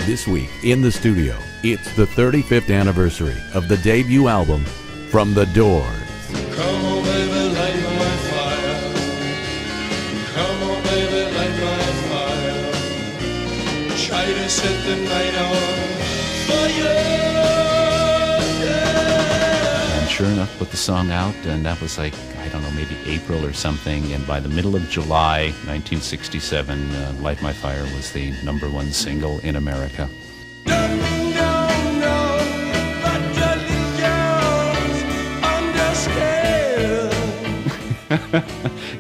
This week in the studio, it's the 35th anniversary of the debut album from The Doors. Come on, baby, light my fire. Come on, baby, light my fire. Try to set the night on fire. And sure enough, put the song out, and that was like, I don't know, maybe April or something. And by the middle of July 1967, Light My Fire was the #1 single in America.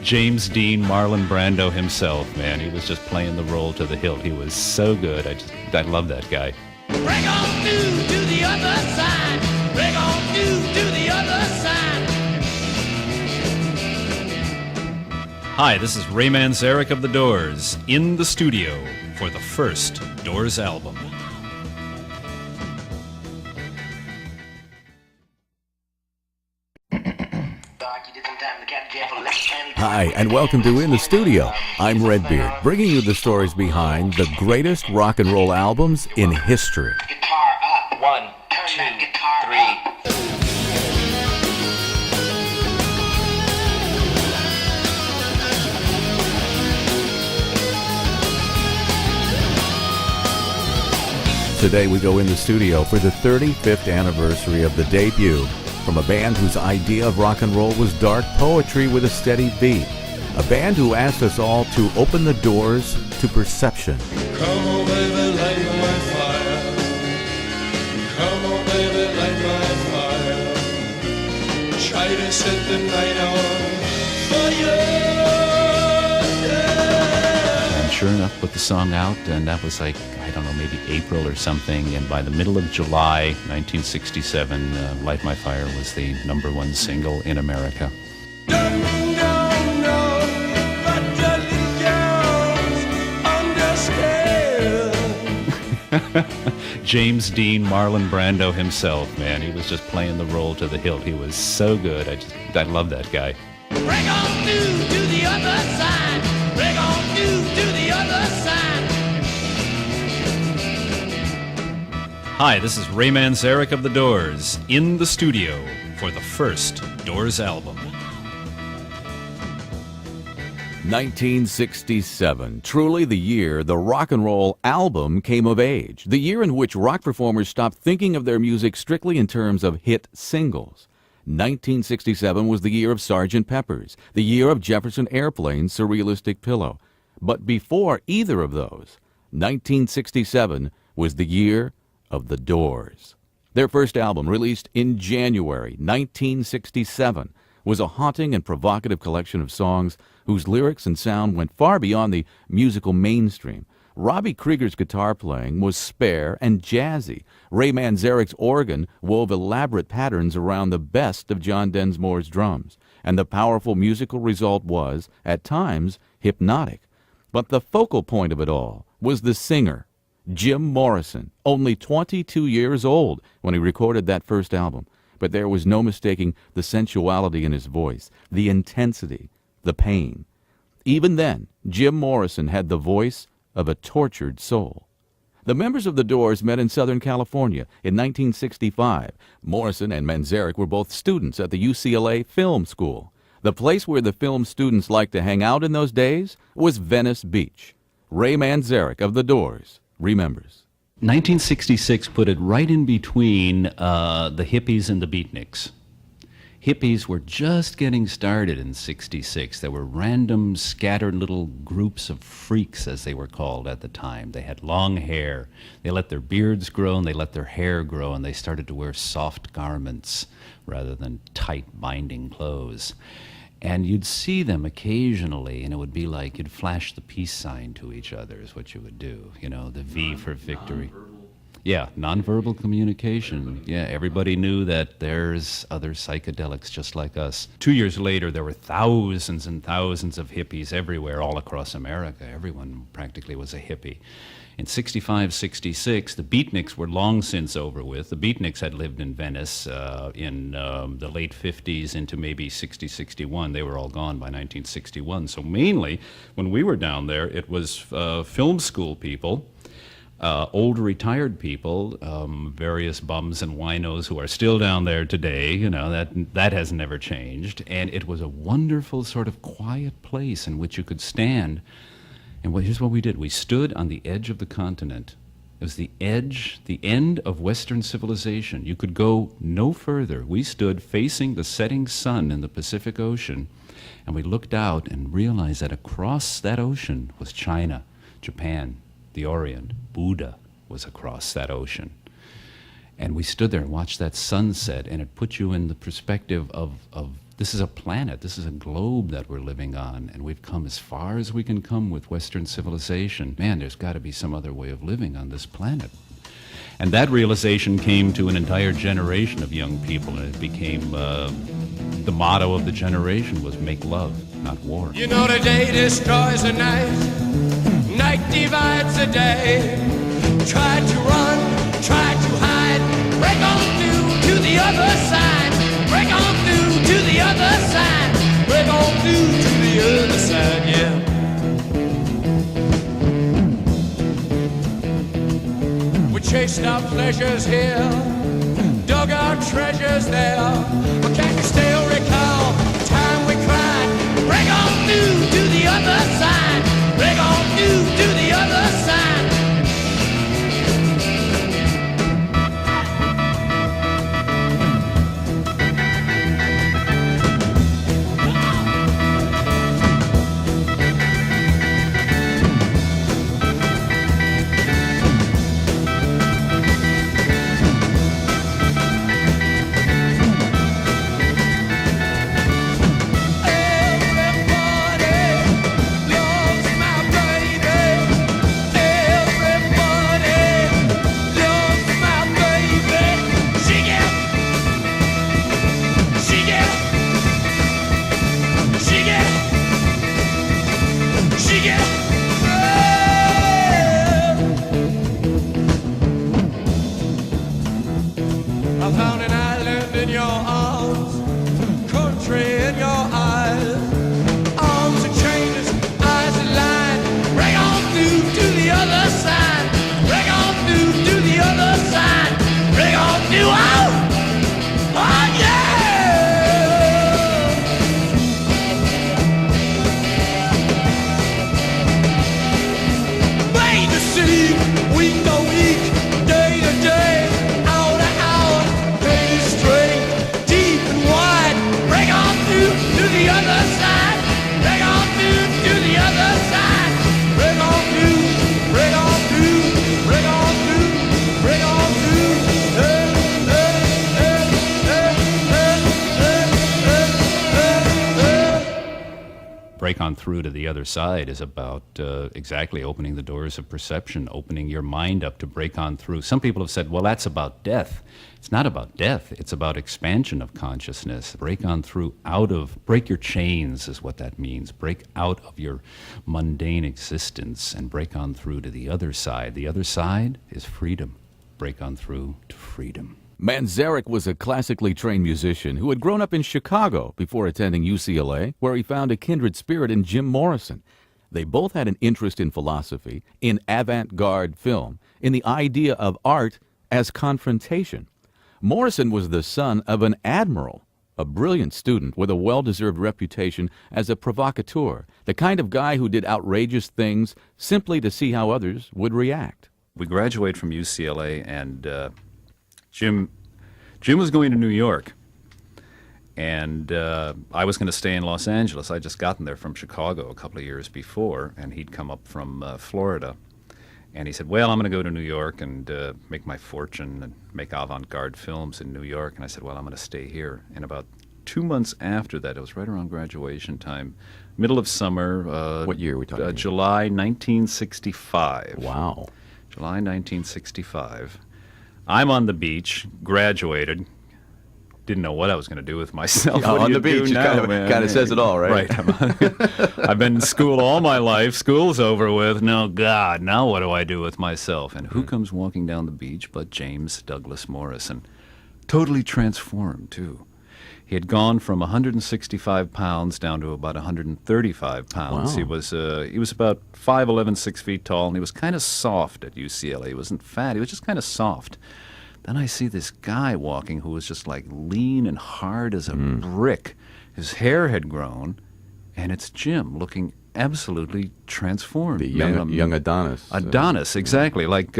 James Dean, Marlon Brando himself, man, he was just playing the role to the hilt. He was so good. I love that guy. Bring on through to the other side. Bring on through to the other side. Hi, this is Ray Manzarek of The Doors in the studio for the first Doors album. Hi, and welcome to In the Studio. I'm Redbeard, bringing you the stories behind the greatest rock and roll albums in history. Guitar up. 1, 2, 3. Today we go in the studio for the 35th anniversary of the debut from a band whose idea of rock and roll was dark poetry with a steady beat. A band who asked us all to open the doors to perception. Come on, baby, light my fire. Come on, baby, light my fire. Try to set the night on fire. And sure enough, put the song out, and that was like, I don't know, maybe April or something. And by the middle of July 1967, Light My Fire was the #1 single in America. James Dean, Marlon Brando himself, man, he was just playing the role to the hilt. He was so good. I love that guy. Bring on through to the other side. Bring on through to the other side. Hi, this is Ray Manzarek of The Doors in the studio for the first Doors album. 1967, truly the year the rock and roll album came of age, the year in which rock performers stopped thinking of their music strictly in terms of hit singles. 1967 was the year of Sgt. Pepper's, the year of Jefferson Airplane's Surrealistic Pillow. But before either of those, 1967 was the year of The Doors. Their first album, released in January 1967, was a haunting and provocative collection of songs whose lyrics and sound went far beyond the musical mainstream. Robbie Krieger's guitar playing was spare and jazzy. Ray Manzarek's organ wove elaborate patterns around the best of John Densmore's drums. And the powerful musical result was, at times, hypnotic. But the focal point of it all was the singer, Jim Morrison, only 22 years old when he recorded that first album. But there was no mistaking the sensuality in his voice, the intensity, the pain. Even then, Jim Morrison had the voice of a tortured soul. The members of The Doors met in Southern California in 1965. Morrison and Manzarek were both students at the UCLA Film School. The place where the film students liked to hang out in those days was Venice Beach. Ray Manzarek of The Doors remembers. 1966 put it right in between the hippies and the beatniks. Hippies were just getting started in 66. There were random, scattered little groups of freaks, as they were called at the time. They had long hair. They let their beards grow, and they let their hair grow, and they started to wear soft garments rather than tight, binding clothes. And you'd see them occasionally, and it would be like you'd flash the peace sign to each other is what you would do. You know, the V for victory. Yeah, nonverbal communication. Yeah, everybody knew that there's other psychedelics just like us. 2 years later, there were thousands and thousands of hippies everywhere, all across America. Everyone practically was a hippie. In 65, 66, the beatniks were long since over with. The beatniks had lived in Venice in the late 50s into maybe 60, 61. They were all gone by 1961. So mainly, when we were down there, it was film school people old retired people, various bums and winos who are still down there today. You know, that has never changed. And it was a wonderful sort of quiet place in which you could stand. And here's what we did. We stood on the edge of the continent. It was the end of Western civilization. You could go no further. We stood facing the setting sun in the Pacific Ocean, and we looked out and realized that across that ocean was China, Japan, the Orient. Buddha was across that ocean. And we stood there and watched that sunset, and it put you in the perspective of this is a planet, this is a globe that we're living on, and we've come as far as we can come with Western civilization. Man, there's got to be some other way of living on this planet. And that realization came to an entire generation of young people, and it became the motto of the generation was make love, not war. You know the day destroys the night, night divides the day. Try to run, try to hide, break on through to the other side. Break on through to the other side. Break on through to the other side, yeah. We chased our pleasures here, dug our treasures there. But can't you still recall the time we cried? Break on through to the other side. Break on through to the other side. Break on through to the other side is about exactly opening the doors of perception, opening your mind up to break on through. Some people have said, well, that's about death. It's not about death. It's about expansion of consciousness. Break on through break your chains is what that means. Break out of your mundane existence and break on through to the other side. The other side is freedom. Break on through to freedom. Manzarek was a classically trained musician who had grown up in Chicago before attending UCLA, where he found a kindred spirit in Jim Morrison. They both had an interest in philosophy, in avant-garde film, in the idea of art as confrontation. Morrison was the son of an admiral, a brilliant student with a well-deserved reputation as a provocateur, the kind of guy who did outrageous things simply to see how others would react. We graduated from UCLA, and Jim was going to New York, and I was going to stay in Los Angeles. I'd just gotten there from Chicago a couple of years before, and he'd come up from Florida. And he said, well, I'm going to go to New York and make my fortune and make avant-garde films in New York. And I said, well, I'm going to stay here. And about 2 months after that, it was right around graduation time, middle of summer. What year are we talking about? July 1965. Wow. July 1965. I'm on the beach, graduated, didn't know what I was going to do with myself. Yeah, on the beach, it kind of says it all, right? Right. I've been in school all my life. School's over with. No, God, now what do I do with myself? And who comes walking down the beach but James Douglas Morrison? Totally transformed, too. He had gone from 165 pounds down to about 135 pounds. Wow. He was about 5'11", 6 feet tall, and he was kind of soft at UCLA. He wasn't fat. He was just kind of soft. Then I see this guy walking who was just like lean and hard as a brick. His hair had grown, and it's Jim looking absolutely transformed. The young Adonis. Adonis, exactly, like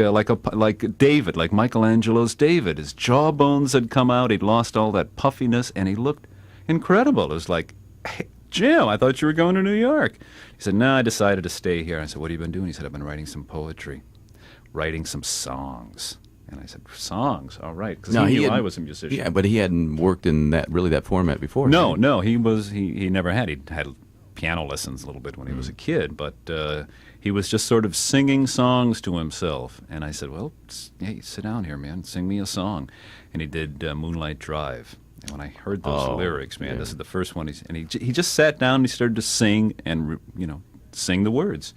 David, like Michelangelo's David. His jawbones had come out. He'd lost all that puffiness, and he looked incredible. It was like, hey, Jim, I thought you were going to New York. He said, no, I decided to stay here. I said, what have you been doing? He said, I've been writing some poetry, writing some songs. And I said, songs, all right, because he knew I was a musician. Yeah, but he hadn't worked in that format before. No, he never had. He had piano lessons a little bit when he was a kid, but he was just sort of singing songs to himself. And I said, well, hey, sit down here, man, sing me a song. And he did Moonlight Drive. And when I heard those lyrics, man, this is the first one. He just sat down and he started to sing and, sing the words.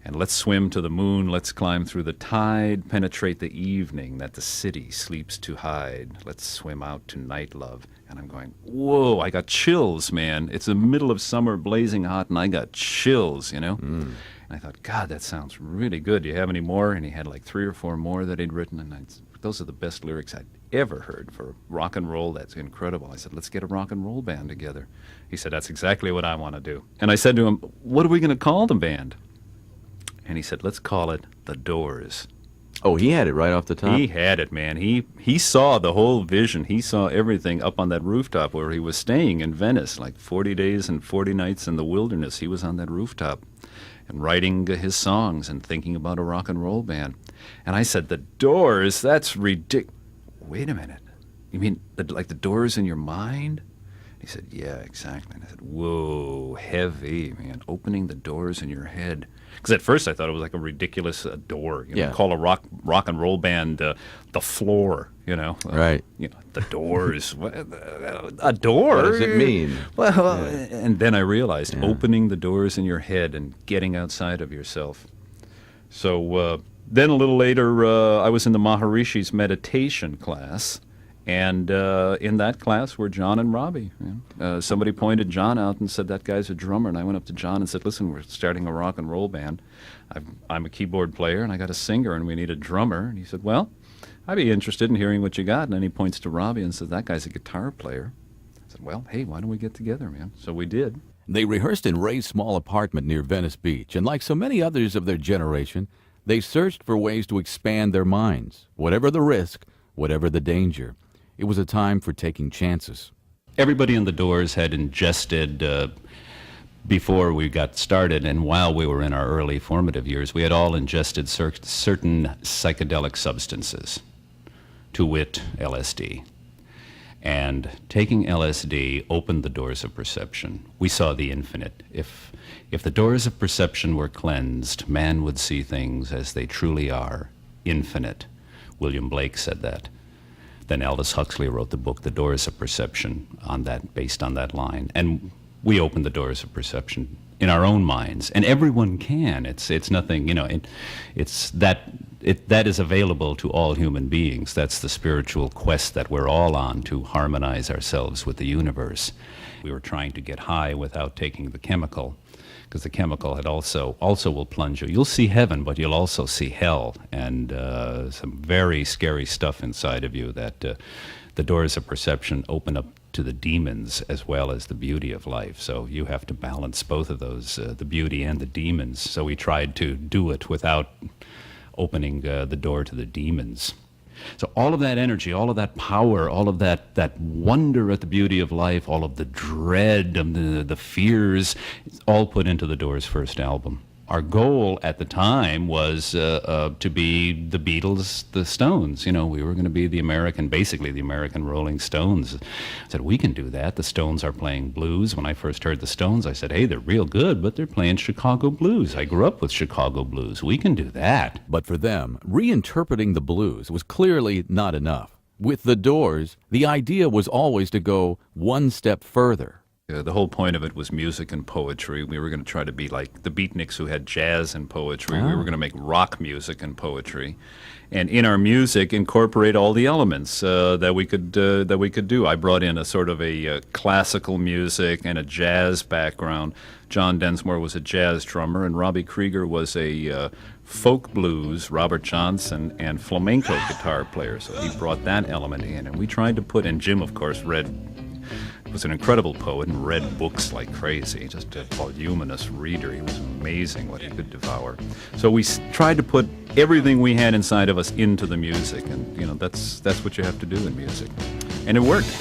And let's swim to the moon, let's climb through the tide, penetrate the evening that the city sleeps to hide. Let's swim out to night, love. And I'm going, whoa, I got chills, man. It's the middle of summer, blazing hot, and I got chills, And I thought, God, that sounds really good. Do you have any more? And he had like 3 or 4 more that he'd written, and those are the best lyrics I'd ever heard for rock and roll. That's incredible. I said, let's get a rock and roll band together. He said, that's exactly what I want to do. And I said to him, what are we going to call the band? And he said, let's call it The Doors. Oh, he had it right off the top? He had it, man. He saw the whole vision. He saw everything up on that rooftop where he was staying in Venice, like 40 days and 40 nights in the wilderness. He was on that rooftop and writing his songs and thinking about a rock and roll band. And I said, The Doors? That's ridiculous. Wait a minute. You mean like the doors in your mind? He said, yeah, exactly. And I said, whoa, heavy, man, opening the doors in your head. Because at first I thought it was like a ridiculous door. Call a rock and roll band The Floor, Right. The Doors. A door? What does it mean? Well, and then I realized opening the doors in your head and getting outside of yourself. So then a little later, I was in the Maharishi's meditation class. And in that class were John and Robbie. Somebody pointed John out and said, that guy's a drummer. And I went up to John and said, listen, we're starting a rock and roll band. I'm a keyboard player, and I got a singer, and we need a drummer. And he said, well, I'd be interested in hearing what you got. And then he points to Robbie and says, that guy's a guitar player. I said, well, hey, why don't we get together, man? So we did. They rehearsed in Ray's small apartment near Venice Beach. And like so many others of their generation, they searched for ways to expand their minds, whatever the risk, whatever the danger. It was a time for taking chances. Everybody in the Doors had ingested, before we got started and while we were in our early formative years, we had all ingested certain psychedelic substances, to wit, LSD. And taking LSD opened the doors of perception. We saw the infinite. If the doors of perception were cleansed, man would see things as they truly are, infinite. William Blake said that. Then Aldous Huxley wrote the book, The Doors of Perception, based on that line. And we opened the doors of perception in our own minds. And everyone can. It's nothing, that is available to all human beings. That's the spiritual quest that we're all on, to harmonize ourselves with the universe. We were trying to get high without taking the chemical, because the chemical had also will plunge you. You'll see heaven, but you'll also see hell, and some very scary stuff inside of you that the doors of perception open up to the demons as well as the beauty of life. So you have to balance both of those, the beauty and the demons. So we tried to do it without opening the door to the demons. So all of that energy, all of that power, all of that wonder at the beauty of life, all of the dread, the fears, it's all put into the Doors' first album. Our goal at the time was to be the Beatles, the Stones. We were going to be basically the American Rolling Stones. I said, we can do that. The Stones are playing blues. When I first heard the Stones, I said, hey, they're real good, but they're playing Chicago blues. I grew up with Chicago blues. We can do that. But for them, reinterpreting the blues was clearly not enough. With the Doors, the idea was always to go one step further. The whole point of it was music and poetry. We were going to try to be like the Beatniks, who had jazz and poetry. We were going to make rock music and poetry, and in our music incorporate all the elements that we could do. I brought in a sort of a classical music and a jazz background. John Densmore was a jazz drummer, and Robbie Krieger was a folk blues, Robert Johnson, and flamenco guitar player. So he brought that element in, and we tried to put in. Jim, of course, was an incredible poet and read books like crazy, just a voluminous reader. He was amazing what he could devour. So we tried to put everything we had inside of us into the music, and that's what you have to do in music, and it worked.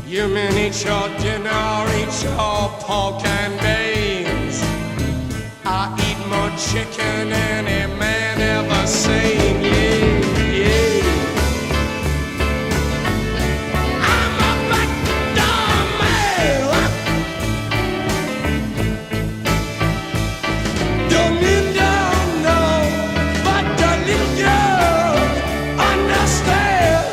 You mean eat your dinner, eat your pork and beans. I eat more chicken than any man ever seen, yeah, yeah. I'm a backdoor man. Don't mean don't know, but the little girl understand.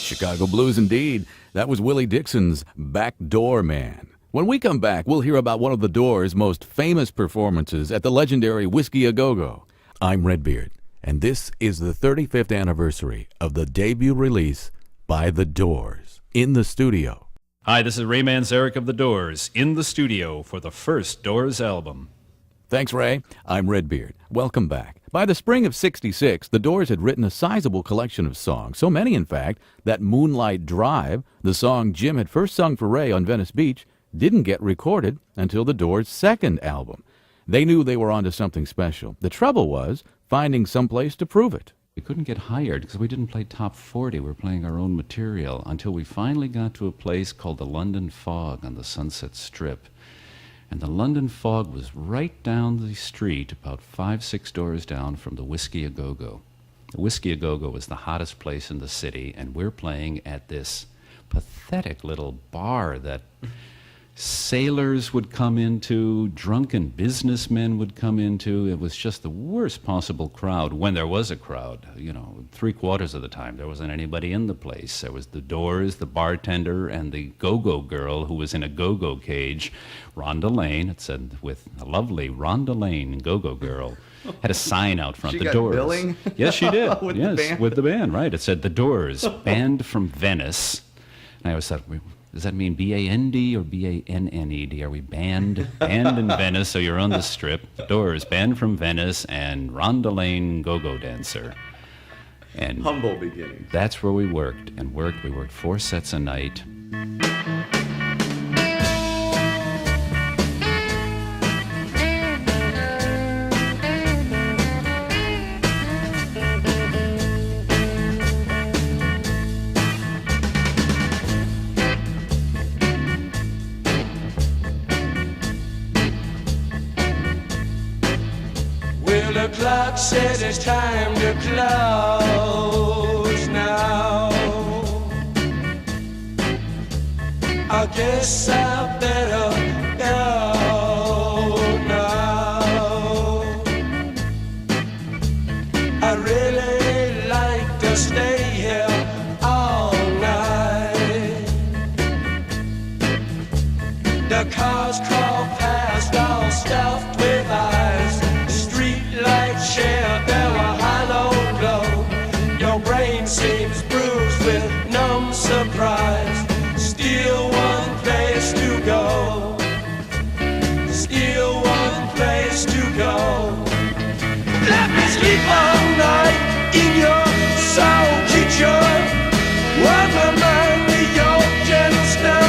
Chicago Blues indeed. That was Willie Dixon's Backdoor Man. When we come back, we'll hear about one of the Doors' most famous performances at the legendary Whiskey A Go-Go. I'm Redbeard, and this is the 35th anniversary of the debut release by The Doors in the studio. Hi, this is Ray Manzarek of The Doors in the studio for the first Doors album. Thanks, Ray. I'm Redbeard. Welcome back. By the spring of '66, the Doors had written a sizable collection of songs, so many, in fact, that Moonlight Drive, the song Jim had first sung for Ray on Venice Beach, didn't get recorded until the Doors' second album. They knew they were onto something special. The trouble was finding someplace to prove it. We couldn't get hired because we didn't play top 40. We were playing our own material until we finally got to a place called the London Fog on the Sunset Strip. And the London Fog was right down the street, about 5-6 doors down from the Whiskey A Go-Go. The Whiskey A Go-Go was the hottest place in the city, and we're playing at this pathetic little bar that Sailors would come into, drunken businessmen would come into. It was just the worst possible crowd when there was a crowd. You know, 3/4 of the time there wasn't anybody in the place. There was the Doors, the bartender, and the go-go girl who was in a go-go cage. Rhonda Lane, it said, with a lovely Rhonda Lane, go-go girl, had a sign out front. She The got Doors. billing? Yes, she did. With yes, the band? with the band, right. It said The Doors, band from Venice. And I always thought, does that mean B-A-N-D or B-A-N-N-E-D? Are we banned? Banned in Venice, so you're on the strip. The Doors, band from Venice, and Rhonda Lane, go-go dancer. And Humble beginnings. that's where we worked. We worked 4 sets a night. Well, the clock says it's time to close now. I guess I better go now. I really like to stay here all night. The cars crawl past, all stuffed with eyes. Streetlight share their hollow glow. Your brain seems bruised with numb surprise. Still one place to go. Still one place to go. Let me sleep all night in your soul kitchen. Warm my mind with your gentle snow.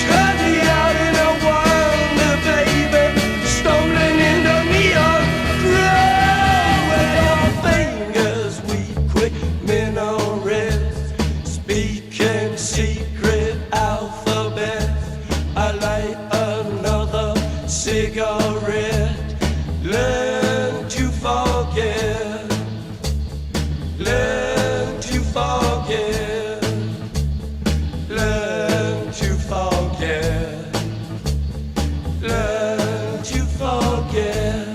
Turn me out in a wonder, baby. Stumbling in the neon glow. With your fingers we quick minarets. Speaking secret alphabets. I light another cigarette. Learn to forget. Learn to forget. Learn to forget. Learn to forget.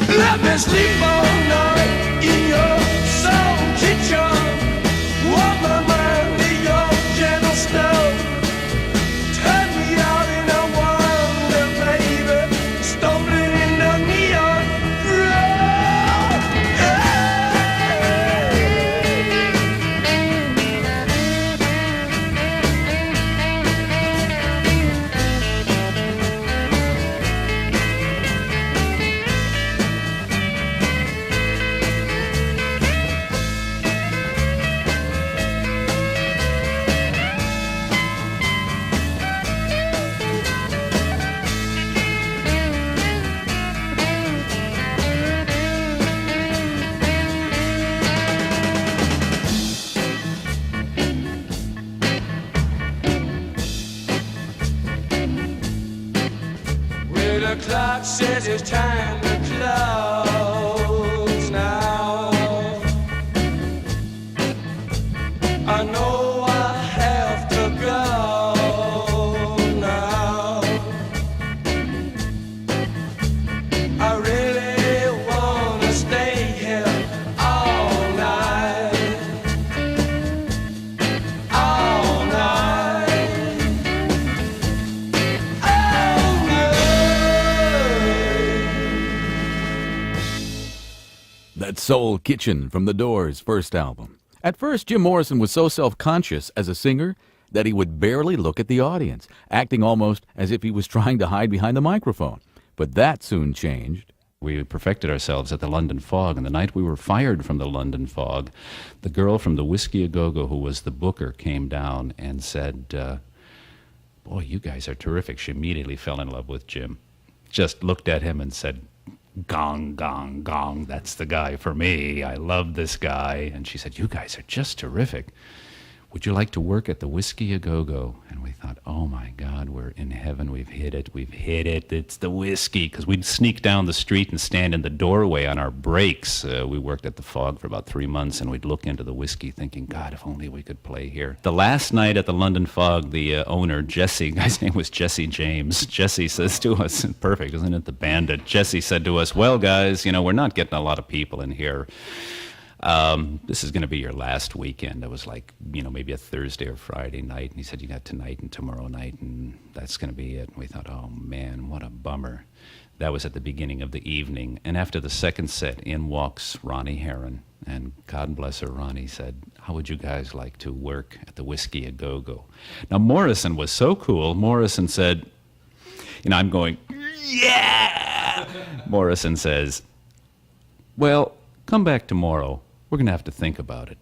Let me sleep all night in your soul kitchen. Warm my mind with your gentle snow. Turn me out in a wonder, baby. Stumbling in the neon glow. Well, the clock says it's time to close now. I know I have to go now. I really wanna stay here all night. All night. All night. That's Soul Kitchen from The Doors' first album. At first, Jim Morrison was so self-conscious as a singer that he would barely look at the audience, acting almost as if he was trying to hide behind the microphone. But that soon changed. We perfected ourselves at the London Fog, and the night we were fired from the London Fog, the girl from the Whiskey A Go-Go, who was the booker, came down and said, boy, you guys are terrific. She immediately fell in love with Jim. Just looked at him and said, gong, gong, gong, that's the guy for me. I love this guy. And she said, you guys are just terrific. Would you like to work at the Whiskey A Go-Go? And we thought, oh my God, we're in heaven. We've hit it. It's the whiskey. Because we'd sneak down the street and stand in the doorway on our breaks. We worked at the Fog for about 3 months, and we'd look into the whiskey thinking, God, if only we could play here. The last night at the London Fog, the owner, Jesse, the guy's name was Jesse James. Jesse says to us, perfect, isn't it, the bandit? Jesse said to us, well, guys, we're not getting a lot of people in here. This is going to be your last weekend. It was like, maybe a Thursday or Friday night. And he said, you got tonight and tomorrow night, and that's going to be it. And we thought, oh, man, what a bummer. That was at the beginning of the evening. And after the second set, in walks Ronnie Herron. And God bless her, Ronnie said, how would you guys like to work at the Whiskey A Go-Go? Now, Morrison was so cool. Morrison said, I'm going, yeah! Morrison says, well, come back tomorrow. We're going to have to think about it.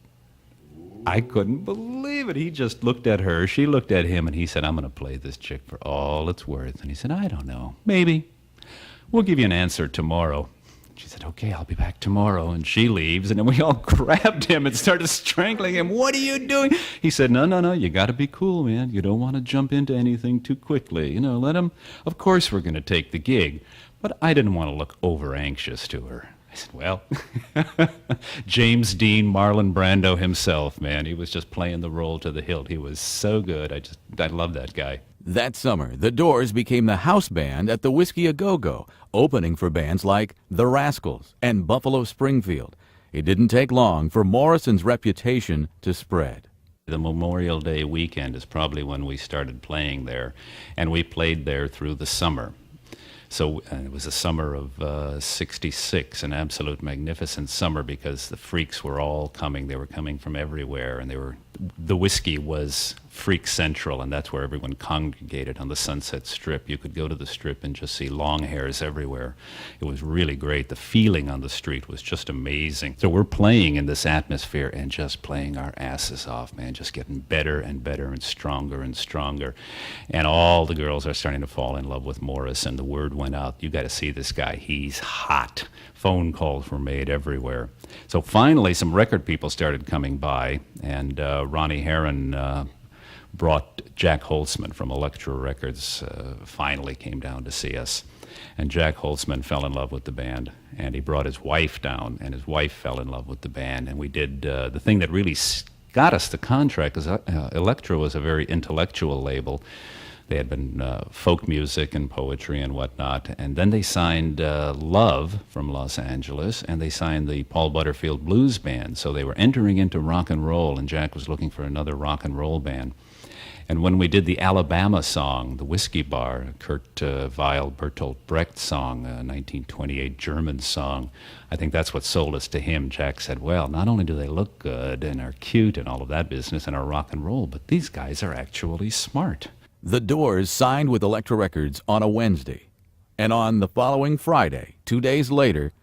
I couldn't believe it. He just looked at her. She looked at him, and he said, I'm going to play this chick for all it's worth. And he said, I don't know. Maybe. We'll give you an answer tomorrow. She said, okay, I'll be back tomorrow. And she leaves, and then we all grabbed him and started strangling him. What are you doing? He said, no, you got to be cool, man. You don't want to jump into anything too quickly. Let him. Of course we're going to take the gig. But I didn't want to look over anxious to her. I said, well, James Dean, Marlon Brando himself, man. He was just playing the role to the hilt. He was so good. I love that guy. That summer, the Doors became the house band at the Whiskey A Go-Go, opening for bands like The Rascals and Buffalo Springfield. It didn't take long for Morrison's reputation to spread. The Memorial Day weekend is probably when we started playing there, and we played there through the summer. So it was a summer of 66, an absolute magnificent summer because the freaks were all coming. They were coming from everywhere, and the whiskey was Freak Central, and that's where everyone congregated on the Sunset Strip. You could go to the Strip and just see long hairs everywhere. It was really great. The feeling on the street was just amazing. So we're playing in this atmosphere and just playing our asses off, man, just getting better and better and stronger and stronger. And all the girls are starting to fall in love with Morris, and the word went out, you got to see this guy. He's hot. Phone calls were made everywhere. So finally, some record people started coming by, and Ronnie Herron brought Jack Holtzman from Elektra Records, finally came down to see us. And Jack Holtzman fell in love with the band, and he brought his wife down, and his wife fell in love with the band. And we did the thing that really got us the contract, because Elektra was a very intellectual label. They had been folk music and poetry and whatnot. And then they signed Love from Los Angeles, and they signed the Paul Butterfield Blues Band. So they were entering into rock and roll, and Jack was looking for another rock and roll band. And when we did the Alabama song, the Whiskey Bar, Kurt Weill, Bertolt Brecht song, a 1928 German song, I think that's what sold us to him. Jack said, well, not only do they look good and are cute and all of that business and are rock and roll, but these guys are actually smart. The Doors signed with Elektra Records on a Wednesday, and on the following Friday, 2 days later,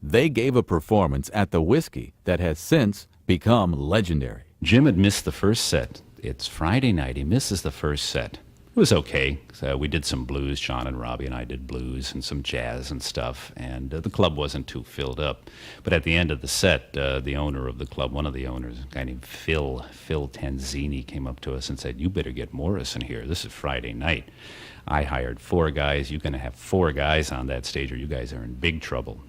they gave a performance at the Whiskey that has since become legendary. Jim had missed the first set. It's Friday night. He misses the first set. It was okay. So we did some blues. John and Robbie and I did blues and some jazz and stuff, and the club wasn't too filled up. But at the end of the set, the owner of the club, one of the owners, a guy named Phil Tanzini, came up to us and said, you better get Morris in here. This is Friday night. I hired 4 guys. You're going to have 4 guys on that stage or you guys are in big trouble.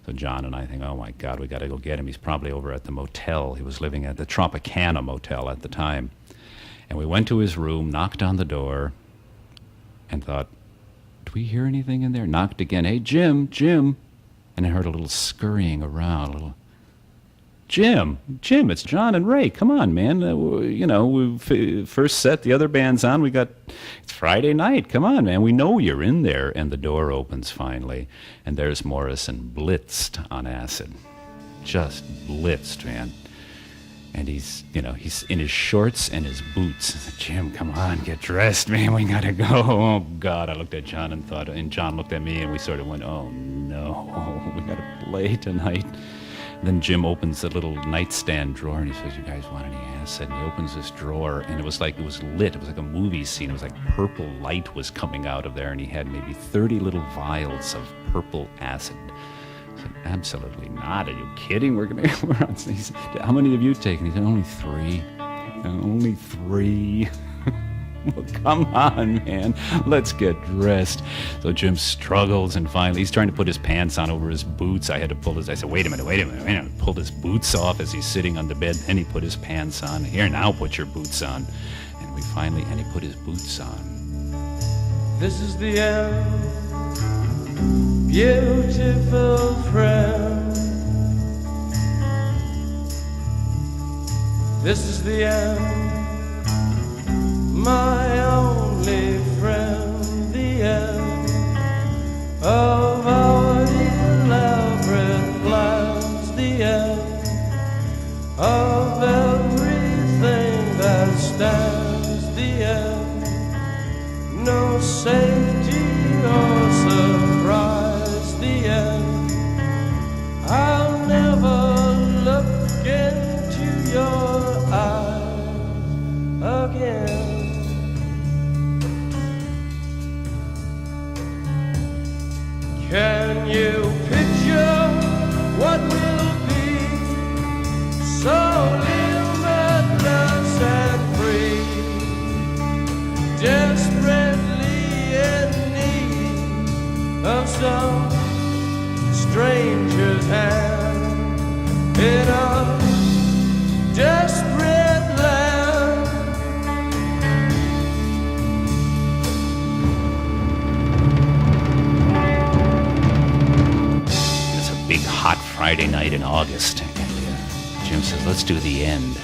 So John and I think, oh my God, we got to go get him. He's probably over at the motel. He was living at the Tropicana Motel at the time. And we went to his room, knocked on the door, and thought, do we hear anything in there? Knocked again, hey, Jim. And I heard a little scurrying around, a little, Jim, it's John and Ray. Come on, man. We first set, the other band's on. It's Friday night. Come on, man. We know you're in there. And the door opens finally, and there's Morrison blitzed on acid. Just blitzed, man. And he's in his shorts and his boots. I said, Jim, come on, get dressed, man. We gotta go. Oh, God. I looked at John and John looked at me, and we sort of went, oh, no, we gotta play tonight. And then Jim opens the little nightstand drawer, and he says, you guys want any acid? And he opens this drawer, and it was lit. It was like a movie scene. It was like purple light was coming out of there, and he had maybe 30 little vials of purple acid. I said, absolutely not. Are you kidding? We're on. He said, how many have you taken? He said, only 3. Only 3. Well, come on, man. Let's get dressed. So Jim struggles, and finally he's trying to put his pants on over his boots. I had to pull his... I said, wait a minute. Pulled his boots off as he's sitting on the bed. Then he put his pants on. Here, now put your boots on. And he put his boots on. This is the end, beautiful friend. This is the end, my only friend. The end of our elaborate plans. The end of everything that stands. The end, no safety or surprise. The end, I'll never look into your eyes again. Can you picture what will be so limitless and free? Desperately in need of some stranger's hand in a desperate land. It's a big hot Friday night in August, and Jim says, let's do the end.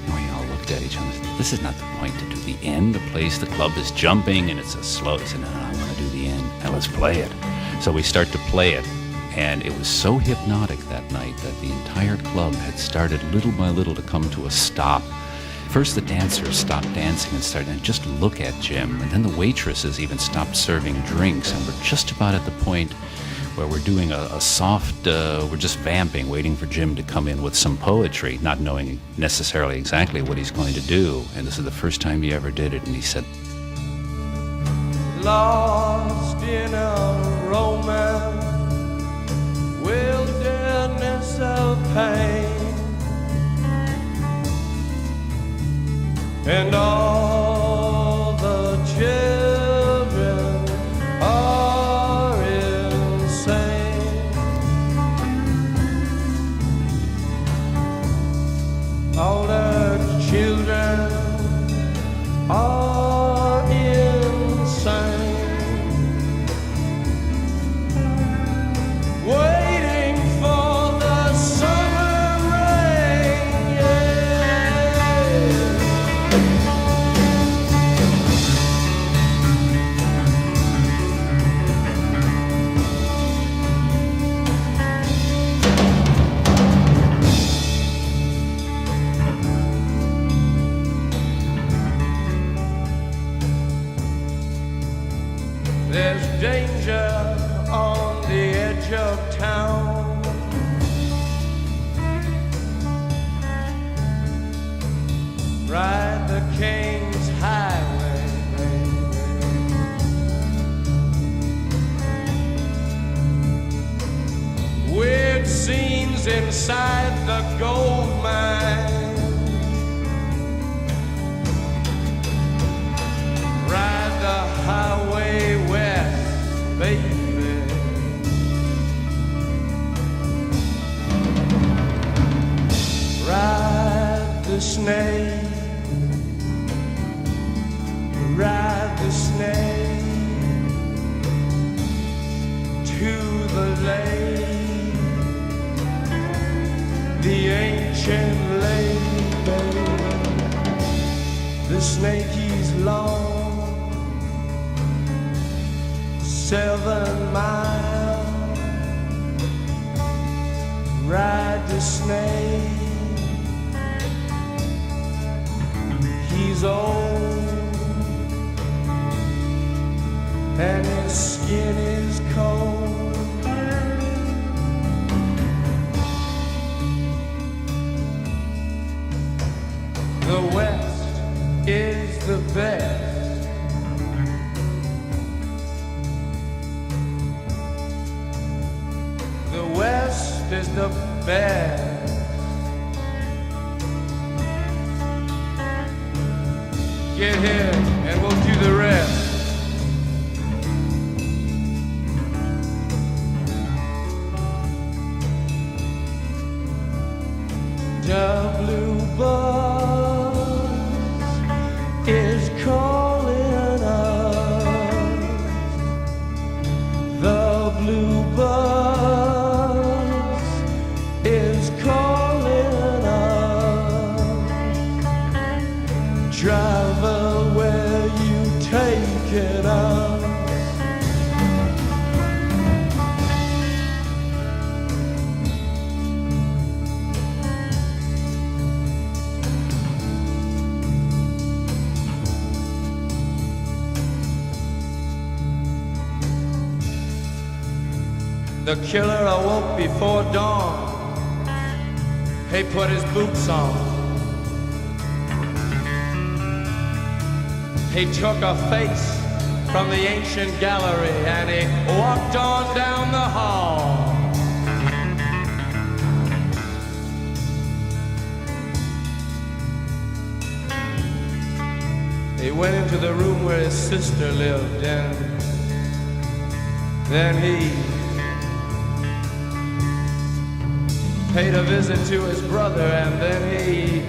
And we all looked at each other and said, this is not the point to do the end. The club is jumping, and it's a slow. He said, no, I want to do the end. Now let's play it. So we start to play it, and it was so hypnotic that night that the entire club had started little by little to come to a stop. First the dancers stopped dancing and started to just look at Jim, and then the waitresses even stopped serving drinks, and we're just about at the point where we're doing a soft, we're just vamping, waiting for Jim to come in with some poetry, not knowing necessarily exactly what he's going to do. And this is the first time he ever did it, and he said, Lost in a romance, wilderness of pain, and all the children are insane. All the children are insane. Waiting for the summer rain, There's danger on the edge of town. Ride the King's Highway, baby. Weird scenes inside the gold mine. Ride the highway west, baby. Ride the snake, ride the snake to the lake, the ancient lake, baby. The snake, he's long, 7 miles. Ride the snake, he's old, and his skin is cold. The West is the best. The West is the best. Get here and we'll do the rest. The blue bus is calling us. The blue bus is calling us. Driver, where you taking us? The killer awoke before dawn. He put his boots on. He took a face from the ancient gallery and he walked on down the hall. He went into the room where his sister lived, and then he paid a visit to his brother, and then he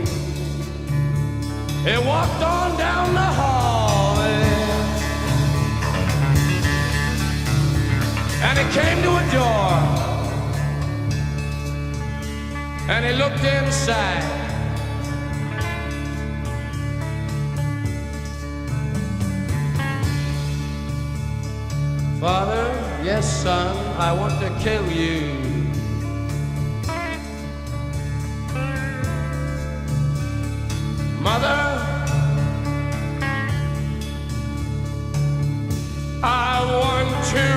walked on down the hall, and he came to a door, and he looked inside. Father, yes son, I want to kill you. Mother, I want to.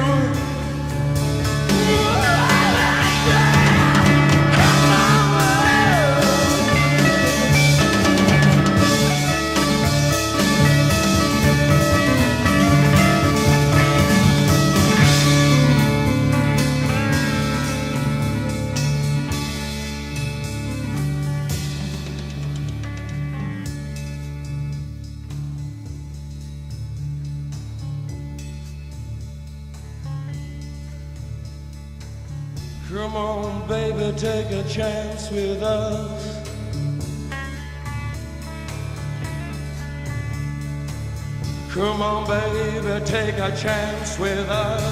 Come on, baby, take a chance with us. Come on, baby, take a chance with us.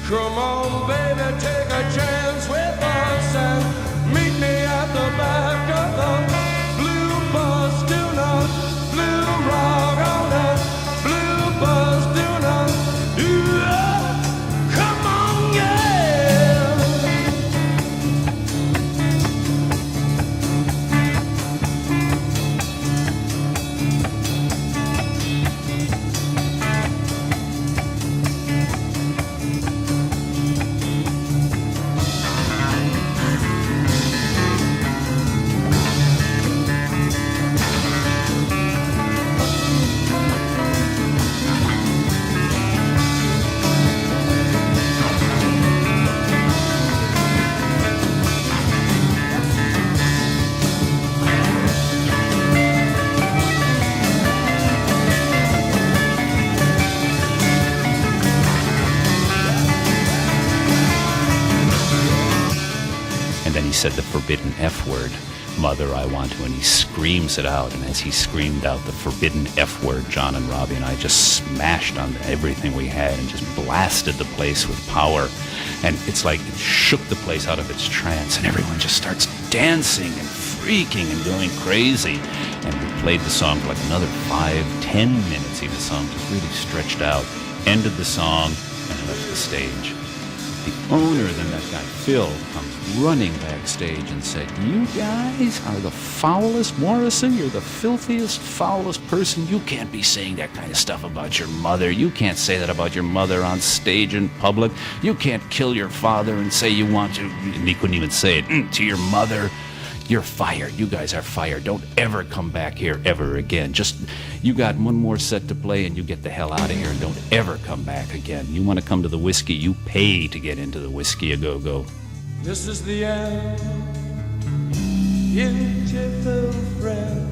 Come on, baby, take a chance with us and meet me at the back of the blue bus. Do not blue rock on that blue bus. Do not, come on, yeah. Said the forbidden F word, mother, I want to, and he screams it out. And as he screamed out the forbidden F word, John and Robbie and I just smashed on everything we had and just blasted the place with power. And it's like it shook the place out of its trance, and everyone just starts dancing and freaking and going crazy. And we played the song for like another 5-10 minutes. Even the song just really stretched out. Ended the song and left the stage. The owner, then that guy Phil, comes running backstage and said, "You guys are the foulest, Morrison, you're the filthiest, foulest person. You can't be saying that kind of stuff about your mother. You can't say that about your mother on stage in public. You can't kill your father and say you want to," and he couldn't even say it, "to your mother. You're fired. You guys are fired. Don't ever come back here ever again. Just, you got one more set to play and you get the hell out of here and don't ever come back again. You want to come to the whiskey, you pay to get into the Whiskey A Go-Go." This is the end. beautiful friend.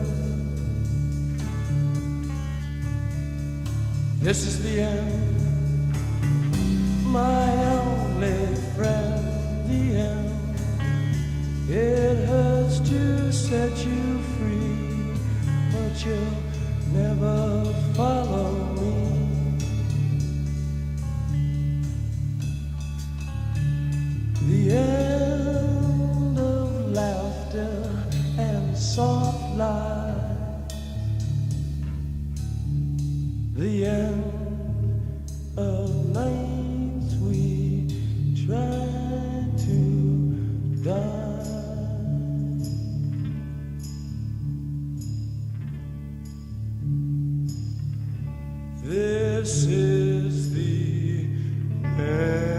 This is the end, my only friend, the end. It hurts to set you free, but you'll never follow me. The end of laughter and soft lies. The end of nights we try to die. This is the end.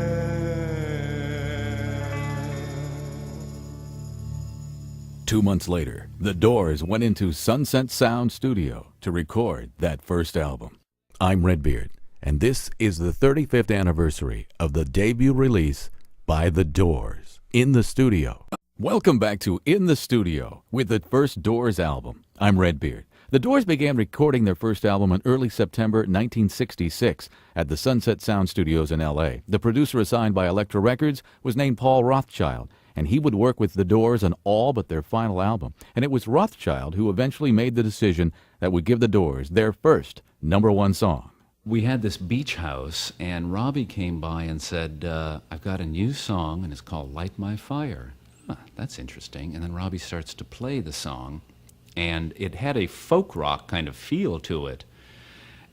2 months later, the Doors went into Sunset Sound Studio to record that first album. I'm Redbeard, and this is the 35th anniversary of the debut release by the Doors in the studio. Welcome back to In the Studio with the first Doors album. I'm Redbeard. The Doors began recording their first album in early September 1966 at the Sunset Sound Studios in L.A. The producer assigned by Elektra Records was named Paul Rothchild, and he would work with the Doors on all but their final album. And it was Rothchild who eventually made the decision that would give the Doors their first #1 song. We had this beach house, and Robbie came by and said, I've got a new song, and it's called Light My Fire. Huh, that's interesting. And then Robbie starts to play the song, and it had a folk rock kind of feel to it.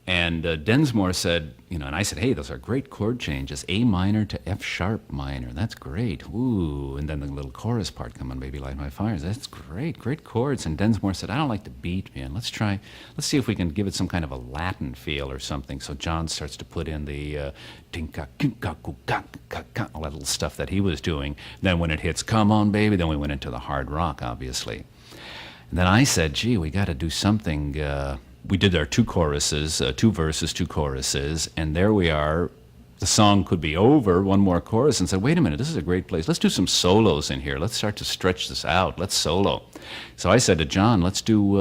And Densmore said, and I said, hey, those are great chord changes, A minor to F sharp minor. That's great. Ooh, and then the little chorus part, come on, baby, light my fires. That's great, great chords. And Densmore said, I don't like the beat, man. Let's see if we can give it some kind of a Latin feel or something. So John starts to put in the tinka, kinka, kuka, kaka, all that little stuff that he was doing. Then when it hits, come on, baby, then we went into the hard rock, obviously. And then I said, gee, we got to do something. We did our 2 choruses, 2 verses, 2 choruses, and there we are. The song could be over, 1 more chorus, and said, wait a minute, this is a great place. Let's do some solos in here. Let's start to stretch this out. Let's solo. So I said to John, let's do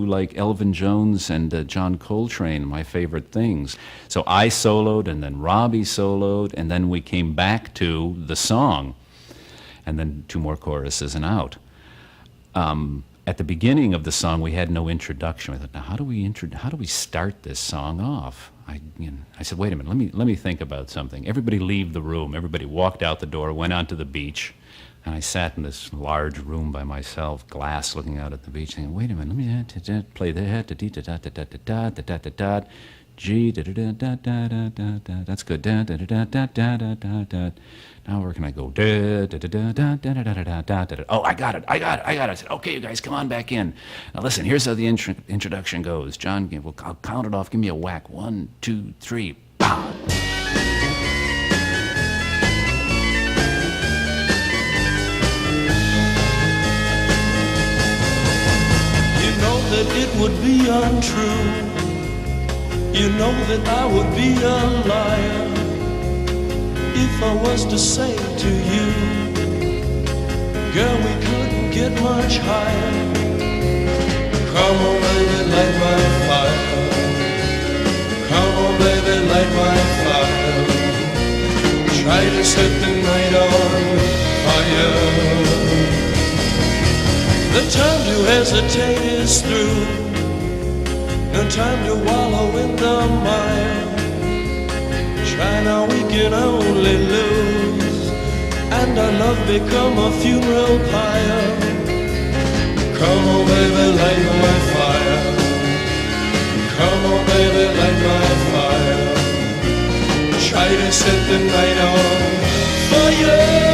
like Elvin Jones and John Coltrane, my favorite things. So I soloed, and then Robbie soloed, and then we came back to the song, and then 2 more choruses and out. At the beginning of the song, we had no introduction. I thought, now how do we start this song off? I said, wait a minute, let me think about something. Everybody leave the room. Everybody walked out the door, went onto the beach, and I sat in this large room by myself, glass looking out at the beach, thinking, wait a minute, let me play that, G, da da da da da da da da. That's good. Da da da da da da da da. Now where can I go? Da da da da da da da da da da. Oh, I got it. I said, okay, you guys, come on back in. Now listen, here's how the introduction goes. John, I'll count it off. Give me a whack. 1, 2, 3. Pow. You know that it would be untrue. You know that I would be a liar if I was to say to you, girl, we couldn't get much higher. Come on, baby, light my fire. Come on, baby, light my fire. Try to set the night on fire. The time to hesitate is through. No time to wallow in the mire. Try now, we can only lose, and our love become a funeral pyre. Come on, baby, light my fire. Come on, baby, light my fire. Try to set the night on fire.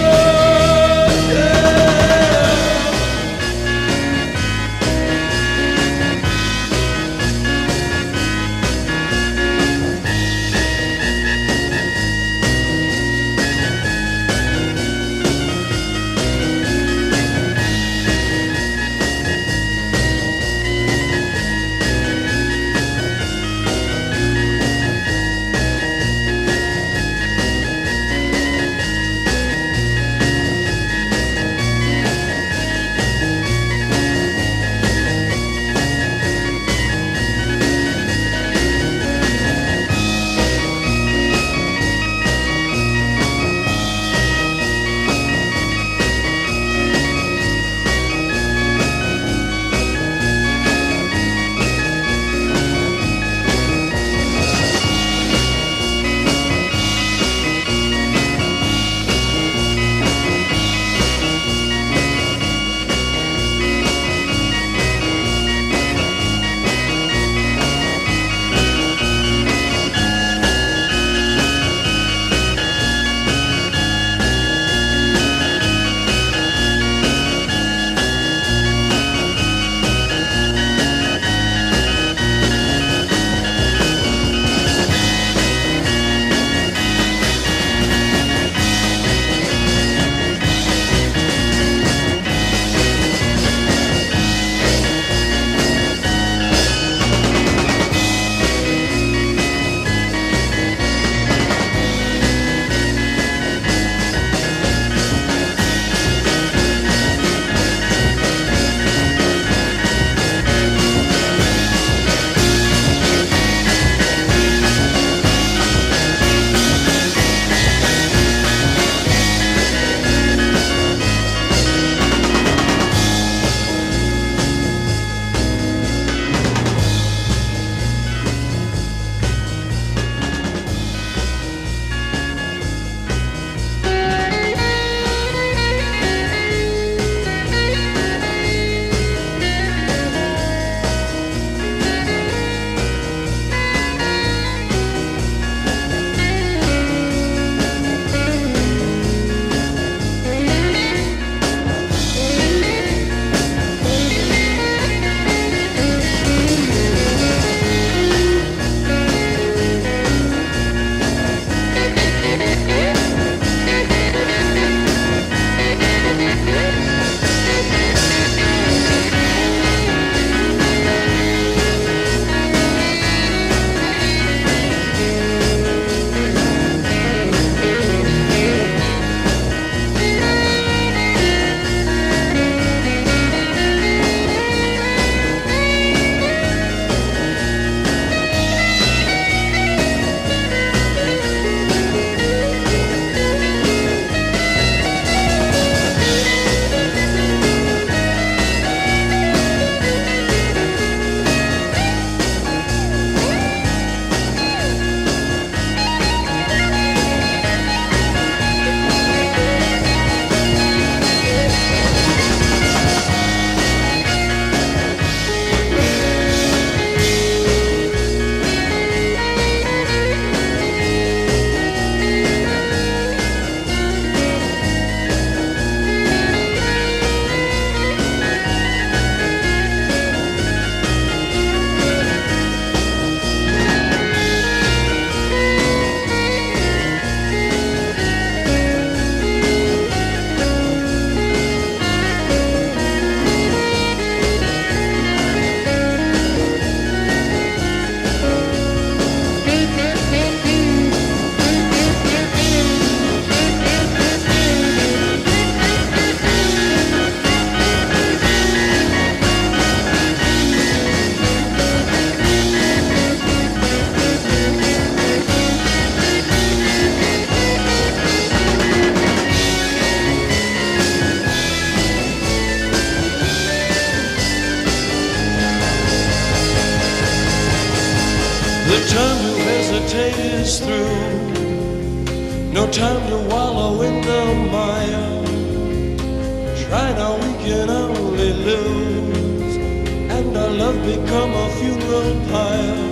time to hesitate is through. No time to wallow in the mire. Try now, we can only lose, and our love become a funeral pyre.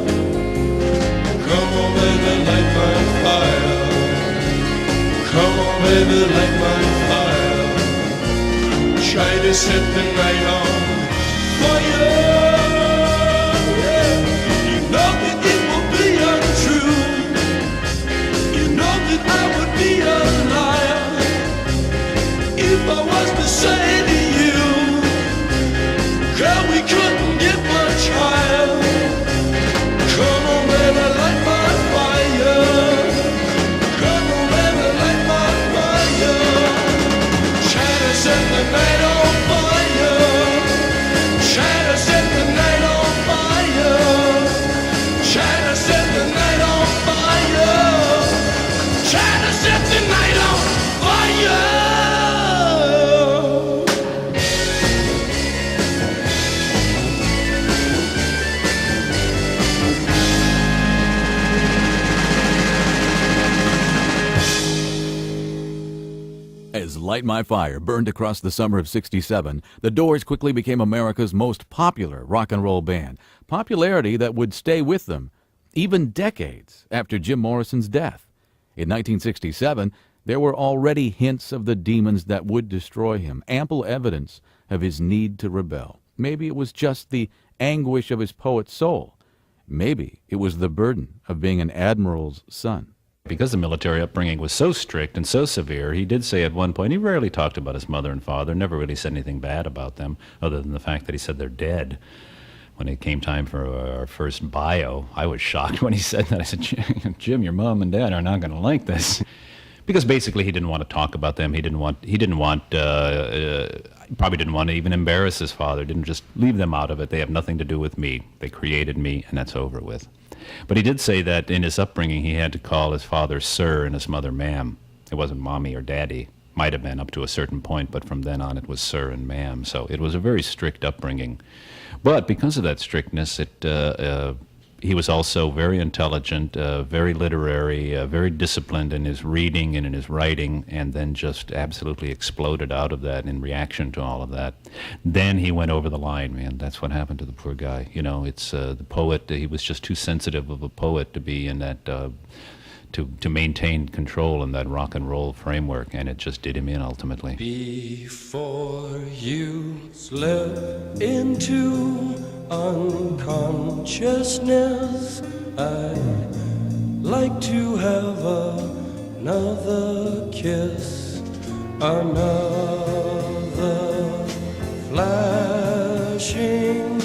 Come on, baby, light my fire. Come on, baby, light my fire. Try to set the night on fire. You know that it will be untrue. You know that I would be a liar if I was to say to you, girl, we couldn't get much higher. Come on, baby, light my fire. Come on, baby, light my fire. Try to set the night on fire. Try to set the night on fire. Try to set the night on fire. Try to set the night on fire. As Light My Fire burned across the summer of '67, the Doors quickly became America's most popular rock and roll band, popularity that would stay with them even decades after Jim Morrison's death. In 1967, there were already hints of the demons that would destroy him, ample evidence of his need to rebel. Maybe it was just the anguish of his poet soul. Maybe it was the burden of being an admiral's son. Because the military upbringing was so strict and so severe, he did say at one point, he rarely talked about his mother and father, never really said anything bad about them, other than the fact that he said they're dead. When it came time for our first bio, I was shocked when he said that. I said, Jim, your mom and dad are not going to like this. Because basically he didn't want to talk about them. He probably didn't want to even embarrass his father, didn't just leave them out of it. They have nothing to do with me. They created me, and that's over with. But he did say that in his upbringing, he had to call his father sir and his mother ma'am. It wasn't mommy or daddy. Might have been up to a certain point, but from then on it was sir and ma'am. So it was a very strict upbringing. But because of that strictness, he was also very intelligent, very literary, very disciplined in his reading and in his writing, and then just absolutely exploded out of that in reaction to all of that. Then he went over the line, man. That's what happened to the poor guy. You know, it's the poet. He was just too sensitive of a poet to be in that, to maintain control in that rock and roll framework, and it just did him in ultimately. Before you slip into unconsciousness, I'd like to have another kiss, another flashing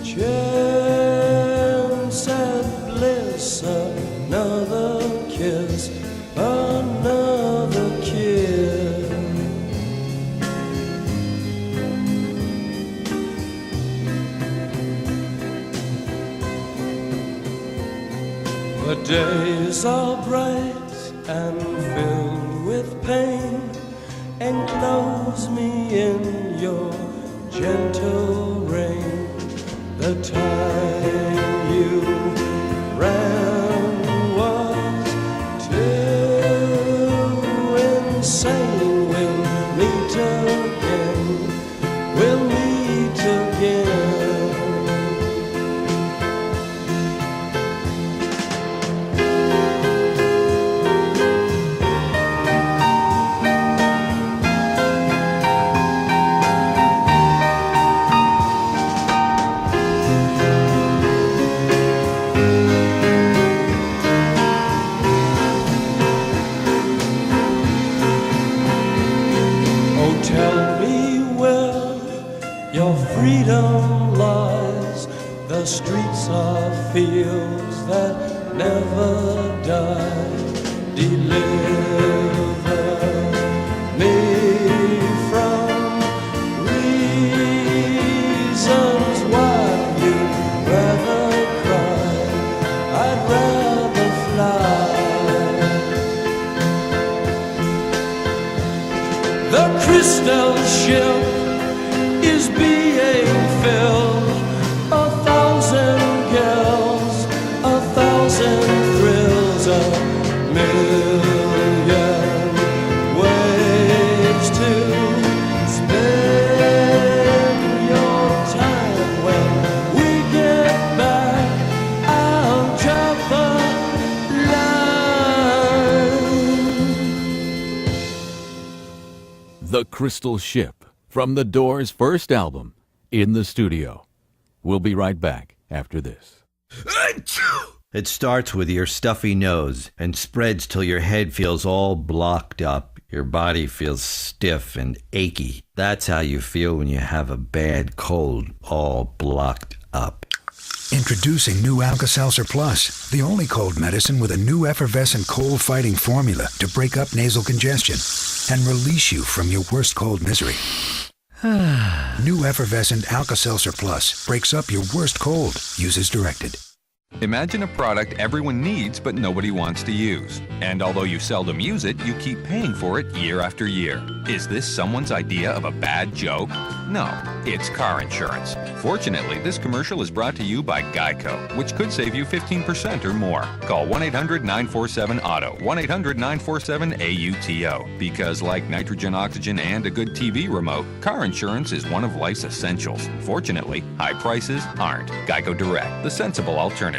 chance at bliss, another kiss, another kiss. The days are bright and filled with pain. Enclose me in your gentle rain. The time you ran was too insane. We'll meet again. We'll meet again. Freedom lies, the streets are fields that never die. Deliver me from reasons why you'd rather cry. I'd rather fly. The crystal ship is being filled. 1,000 girls, 1,000 Crystal Ship from The Doors' first album, In the Studio. We'll be right back after this. It starts with your stuffy nose and spreads till your head feels all blocked up. Your body feels stiff and achy. That's how you feel when you have a bad cold, all blocked up. Introducing new Alka-Seltzer Plus, the only cold medicine with a new effervescent cold-fighting formula to break up nasal congestion and release you from your worst cold misery. New effervescent Alka-Seltzer Plus breaks up your worst cold. Use as directed. Imagine a product everyone needs but nobody wants to use. And although you seldom use it, you keep paying for it year after year. Is this someone's idea of a bad joke? No, it's car insurance. Fortunately, this commercial is brought to you by Geico, which could save you 15% or more. Call 1-800-947-AUTO, 1-800-947-AUTO. Because like nitrogen, oxygen, and a good TV remote, car insurance is one of life's essentials. Fortunately, high prices aren't. Geico Direct, the sensible alternative.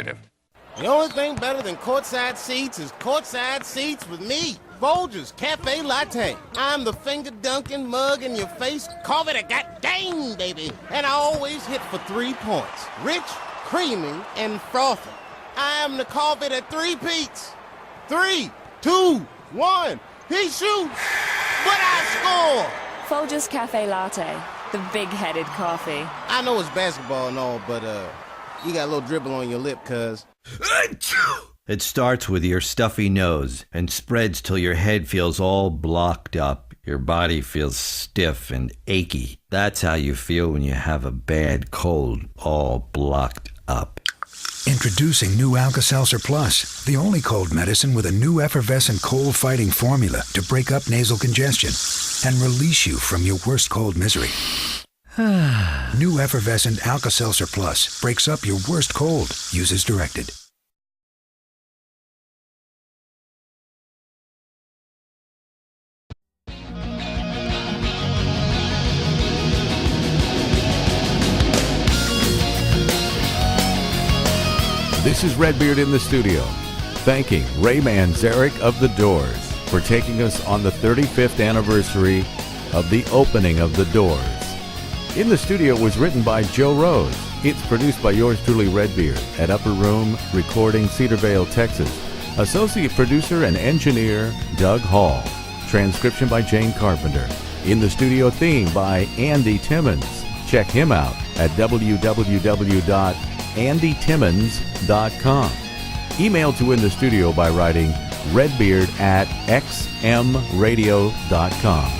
The only thing better than courtside seats is courtside seats with me, Folgers Cafe Latte. I'm the finger-dunking, mug-in-your-face, coffee-to-god-dang, baby. And I always hit for 3 points. Rich, creamy, and frothy. I am the coffee that three-peats. 3, 2, 1, he shoots, but I score. Folgers Cafe Latte, the big-headed coffee. I know it's basketball and all, but you got a little dribble on your lip, cuz. It starts with your stuffy nose and spreads till your head feels all blocked up. Your body feels stiff and achy. That's how you feel when you have a bad cold, all blocked up. Introducing new Alka-Seltzer Plus, the only cold medicine with a new effervescent cold-fighting formula to break up nasal congestion and release you from your worst cold misery. New effervescent Alka-Seltzer Plus breaks up your worst cold. Use as directed. This is Redbeard in the studio, thanking Ray Manzarek of The Doors for taking us on the 35th anniversary of the opening of The Doors. In the Studio was written by Joe Rose. It's produced by yours truly, Redbeard, at Upper Room Recording, Cedar Vale, Texas. Associate producer and engineer, Doug Hall. Transcription by Jane Carpenter. In the Studio theme by Andy Timmons. Check him out at www.andytimmons.com. Email to In the Studio by writing redbeard@xmradio.com.